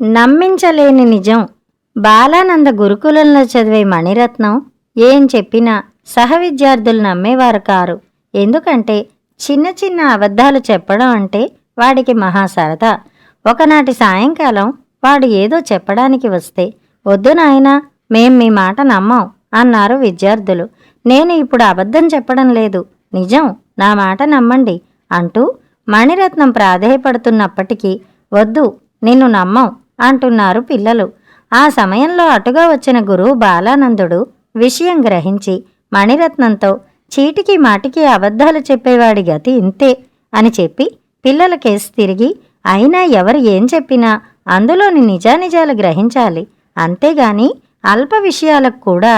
నమ్మించలేని నిజం. బాలానంద గురుకులంలో చదివే మణిరత్నం ఏం చెప్పినా సహవిద్యార్థులు నమ్మేవారు కారు. ఎందుకంటే చిన్న చిన్న అబద్ధాలు చెప్పడం అంటే వాడికి మహా సరదా. ఒకనాటి సాయంకాలం వాడు ఏదో చెప్పడానికి వస్తే, వద్దు నాయనా, మేం మీ మాట నమ్మం అన్నారు విద్యార్థులు. నేను ఇప్పుడు అబద్ధం చెప్పడం లేదు, నిజం, నా మాట నమ్మండి అంటూ మణిరత్నం ప్రాధేయపడుతున్నప్పటికీ, వద్దు, నిన్ను నమ్మం అంటున్నారు పిల్లలు. ఆ సమయంలో అటుగా వచ్చిన గురువు బాలానందుడు విషయం గ్రహించి మణిరత్నంతో, చీటికి మాటికి అబద్ధాలు చెప్పేవాడి గతి ఇంతే అని చెప్పి పిల్లల కేసు తిరిగి, అయినా ఎవరు ఏం చెప్పినా అందులోని నిజానిజాలు గ్రహించాలి, అంతేగాని అల్ప విషయాలకు కూడా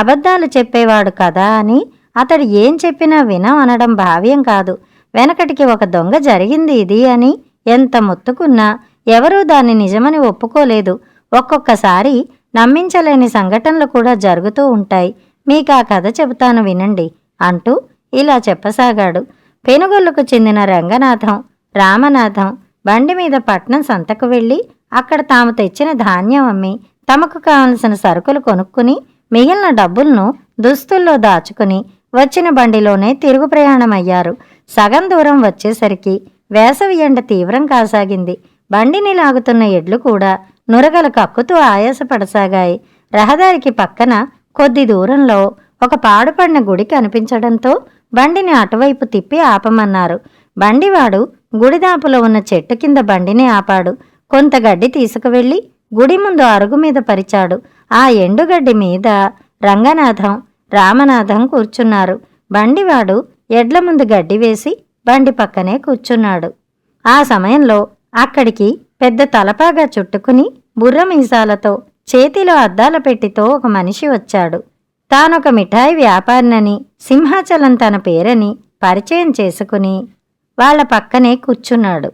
అబద్ధాలు చెప్పేవాడు కదా అని అతడు ఏం చెప్పినా వినం అనడం భావ్యం కాదు. వెనకటికి ఒక దొంగ జరిగింది ఇది అని ఎంత మొత్తుకున్నా ఎవరూ దాన్ని నిజమని ఒప్పుకోలేదు. ఒక్కొక్కసారి నమ్మించలేని సంఘటనలు కూడా జరుగుతూ ఉంటాయి. మీకు ఆ కథ చెబుతాను వినండి అంటూ ఇలా చెప్పసాగాడు. పెనుగొల్లుకు చెందిన రంగనాథం, రామనాథం బండి మీద పట్నం సంతకు వెళ్ళి అక్కడ తాము తెచ్చిన ధాన్యం అమ్మి తమకు కావలసిన సరుకులు కొనుక్కుని మిగిలిన డబ్బులను దుస్తుల్లో దాచుకుని వచ్చిన బండిలోనే తిరుగు ప్రయాణమయ్యారు. సగం దూరం వచ్చేసరికి వేసవి ఎండ తీవ్రం కాసాగింది. బండిని లాగుతున్న ఎడ్లు కూడా నురగలు కక్కుతూ ఆయాసపడసాగాయి. రహదారికి పక్కన కొద్ది దూరంలో ఒక పాడుపడిన గుడి కనిపించడంతో బండిని అటువైపు తిప్పి ఆపమన్నారు. బండివాడు గుడిదాపులో ఉన్న చెట్టు కింద బండిని ఆపాడు. కొంత గడ్డి తీసుకువెళ్ళి గుడి ముందు అరుగు మీద పరిచాడు. ఆ ఎండుగడ్డి మీద రంగనాథం, రామనాథం కూర్చున్నారు. బండివాడు ఎడ్ల ముందు గడ్డి వేసి బండి పక్కనే కూర్చున్నాడు. ఆ సమయంలో అక్కడికి పెద్ద తలపాగా చుట్టుకుని బుర్ర మీసాలతో చేతిలో అద్దాల పెట్టితో ఒక మనిషి వచ్చాడు. తానొక మిఠాయి వ్యాపారినని, సింహాచలం తన పేరని పరిచయం చేసుకుని వాళ్ల పక్కనే కూర్చున్నాడు.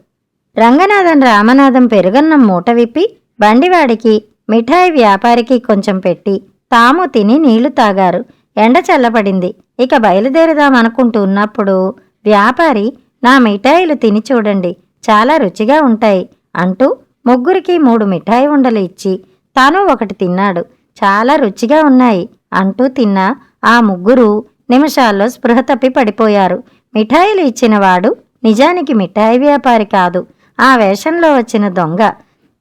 రంగనాథం, రామనాథం పెరుగన్నం మూట విప్పి బండివాడికి, మిఠాయి వ్యాపారికి కొంచెం పెట్టి తాము తిని నీళ్లు తాగారు. ఎండ చల్లబడింది. ఇక బయలుదేరదామనుకుంటూ ఉన్నప్పుడు వ్యాపారి, నా మిఠాయిలు తిని చూడండి, చాలా రుచిగా ఉంటాయి అంటూ ముగ్గురికి 3 మిఠాయి ఉండలు ఇచ్చి తాను ఒకటి తిన్నాడు. చాలా రుచిగా ఉన్నాయి అంటూ తిన్న ఆ ముగ్గురు నిమిషాల్లో స్పృహ తప్పి పడిపోయారు. మిఠాయిలు ఇచ్చినవాడు నిజానికి మిఠాయి వ్యాపారి కాదు, ఆ వేషంలో వచ్చిన దొంగ.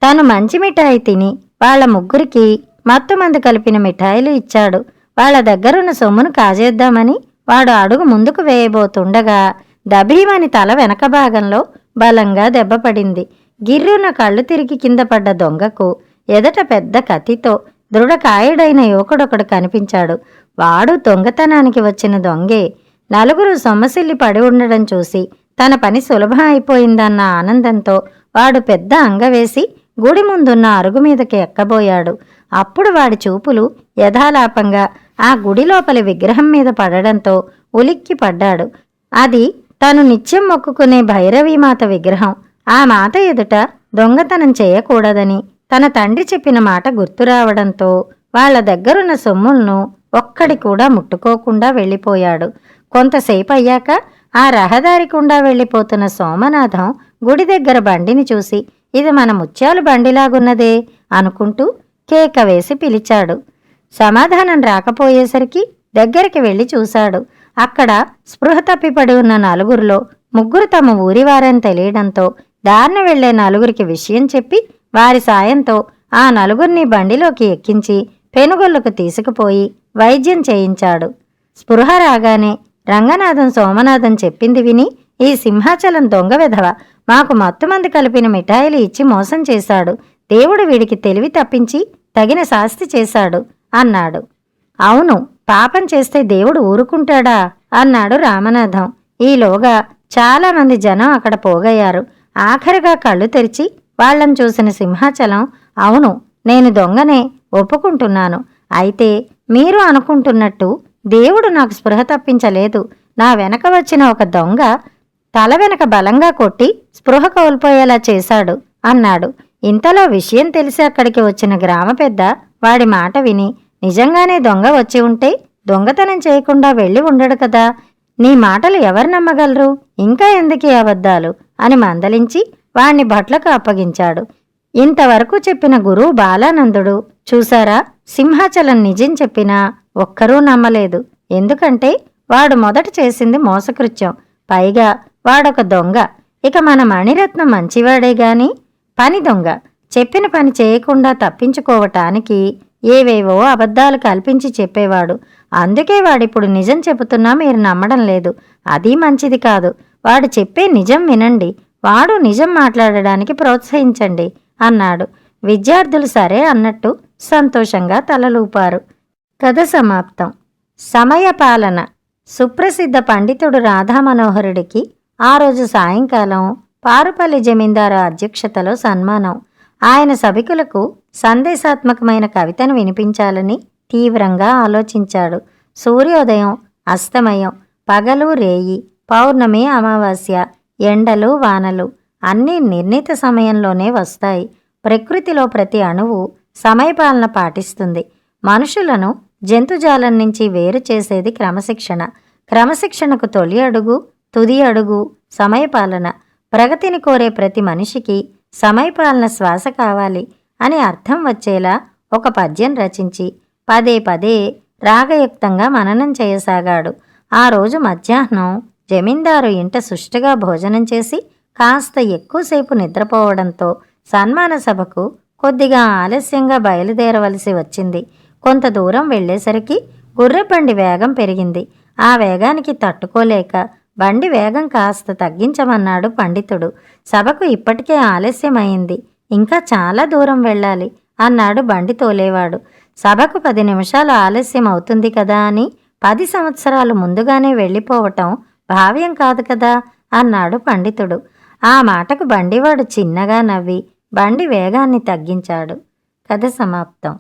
తాను మంచి మిఠాయి తిని వాళ్ల ముగ్గురికి మత్తుమందు కలిపిన మిఠాయిలు ఇచ్చాడు. వాళ్ల దగ్గరున్న సొమ్మును కాజేద్దామని వాడు అడుగు ముందుకు వేయబోతుండగా దభీమని తల వెనక భాగంలో బలంగా దెబ్బపడింది. గిర్రున కళ్ళు తిరిగి కింద పడ్డ దొంగకు ఎదట పెద్ద కత్తితో దృఢకాయుడైన యువకుడొకడు కనిపించాడు. వాడు దొంగతనానికి వచ్చిన దొంగే. నలుగురు సొమ్మసిల్లి పడి ఉండడం చూసి తన పని సులభం అయిపోయిందన్న ఆనందంతో వాడు పెద్ద అంగవేసి గుడి ముందున్న అరుగు మీదకి ఎక్కబోయాడు. అప్పుడు వాడి చూపులు యథాలాపంగా ఆ గుడి లోపలి విగ్రహం మీద పడడంతో ఉలిక్కి పడ్డాడు. అది తను నిత్యం మొక్కుకునే భైరవీమాత విగ్రహం. ఆ మాత ఎదుట దొంగతనం చేయకూడదని తన తండ్రి చెప్పిన మాట గుర్తురావడంతో వాళ్ల దగ్గరున్న సొమ్ములను ఒక్కడి కూడా ముట్టుకోకుండా వెళ్ళిపోయాడు. కొంతసేపు అయ్యాక ఆ రహదారి గుండా వెళ్ళిపోతున్న సోమనాథం గుడి దగ్గర బండిని చూసి, ఇది మన ముత్యాలు బండిలాగున్నదే అనుకుంటూ కేక వేసి పిలిచాడు. సమాధానం రాకపోయేసరికి దగ్గరికి వెళ్ళి చూశాడు. అక్కడ స్పృహ తప్పిపడి ఉన్న నలుగురిలో ముగ్గురు తమ ఊరివారని తెలియడంతో దారిన వెళ్లే నలుగురికి విషయం చెప్పి వారి సాయంతో ఆ నలుగురిని బండిలోకి ఎక్కించి పెనుగొల్లుకు తీసుకుపోయి వైద్యం చేయించాడు. స్పృహ రాగానే రంగనాథం సోమనాథం చెప్పింది విని, ఈ సింహాచలం దొంగ వెధవ మాకు మత్తుమంది కలిపిన మిఠాయిలు ఇచ్చి మోసం చేశాడు. దేవుడు వీడికి తెలివి తప్పించి తగిన శాస్తి చేశాడు అన్నాడు. అవును, పాపం చేస్తే దేవుడు ఊరుకుంటాడా అన్నాడు రామనాథం. ఈలోగా చాలామంది జనం అక్కడ పోగయ్యారు. ఆఖరిగా కళ్ళు తెరిచి వాళ్లను చూసిన సింహాచలం, అవును, నేను దొంగనే ఒప్పుకుంటున్నాను. అయితే మీరు అనుకుంటున్నట్టు దేవుడు నాకు స్పృహ తప్పించలేదు. నా వెనక వచ్చిన ఒక దొంగ తల వెనక బలంగా కొట్టి స్పృహ కోల్పోయేలా చేశాడు అన్నాడు. ఇంతలో విషయం తెలిసి అక్కడికి వచ్చిన గ్రామ పెద్ద వాడి మాట విని, నిజంగానే దొంగ వచ్చి ఉంటే దొంగతనం చేయకుండా వెళ్ళి ఉండడు కదా, నీ మాటలు ఎవరు నమ్మగలరు, ఇంకా ఎందుకీ అబద్ధాలు అని మందలించి వాణ్ణి భట్లకు అప్పగించాడు. ఇంతవరకు చెప్పిన గురువు బాలానందుడు చూసారా, సింహాచలం నిజం చెప్పినా ఒక్కరూ నమ్మలేదు. ఎందుకంటే వాడు మొదట చేసింది మోసకృత్యం, పైగా వాడొక దొంగ. ఇక మన మణిరత్నం మంచివాడే గాని పని దొంగ. చెప్పిన పని చేయకుండా తప్పించుకోవటానికి ఏవేవో అబద్ధాలు కల్పించి చెప్పేవాడు. అందుకే వాడిప్పుడు నిజం చెబుతున్నా మీరు నమ్మడం లేదు. అది మంచిది కాదు. వాడు చెప్పే నిజం వినండి, వాడు నిజం మాట్లాడడానికి ప్రోత్సహించండి అన్నాడు. విద్యార్థులు సరే అన్నట్టు సంతోషంగా తలలూపారు. కథ సమాప్తం. సమయపాలన. సుప్రసిద్ధ పండితుడు రాధామనోహరుడికి ఆ రోజు సాయంకాలం పారుపల్లి జమీందారు అధ్యక్షతలో సన్మానం. ఆయన సభికులకు సందేశాత్మకమైన కవితను వినిపించాలని తీవ్రంగా ఆలోచించాడు. సూర్యోదయం, అస్తమయం, పగలు రేయి, పౌర్ణమి, అమావాస్య, ఎండలు వానలు అన్నీ నిర్ణీత సమయంలోనే వస్తాయి. ప్రకృతిలో ప్రతి అణువు సమయపాలన పాటిస్తుంది. మనుషులను జంతుజాలం నుంచి వేరు చేసేది క్రమశిక్షణ. క్రమశిక్షణకు తొలి అడుగు, తుది అడుగు సమయపాలన. ప్రగతిని కోరే ప్రతి మనిషికి సమయపాలన శ్వాస కావాలి అని అర్థం వచ్చేలా ఒక పద్యం రచించి పదే పదే రాగయుక్తంగా మననం చేయసాగాడు. ఆ రోజు మధ్యాహ్నం జమీందారు ఇంట సుష్టుగా భోజనం చేసి కాస్త ఎక్కువసేపు నిద్రపోవడంతో సన్మాన సభకు కొద్దిగా ఆలస్యంగా బయలుదేరవలసి వచ్చింది. కొంత దూరం వెళ్లేసరికి గుర్రెబండి వేగం పెరిగింది. ఆ వేగానికి తట్టుకోలేక బండి వేగం కాస్త తగ్గించమన్నాడు పండితుడు. సభకు ఇప్పటికే ఆలస్యమైంది, ఇంకా చాలా దూరం వెళ్ళాలి అన్నాడు బండి తోలేవాడు. సభకు 10 నిమిషాలు ఆలస్యం అవుతుంది కదా అని 10 సంవత్సరాలు ముందుగానే వెళ్ళిపోవటం భావ్యం కాదు కదా అన్నాడు పండితుడు. ఆ మాటకు బండివాడు చిన్నగా నవ్వి బండి వేగాన్ని తగ్గించాడు. కథ సమాప్తం.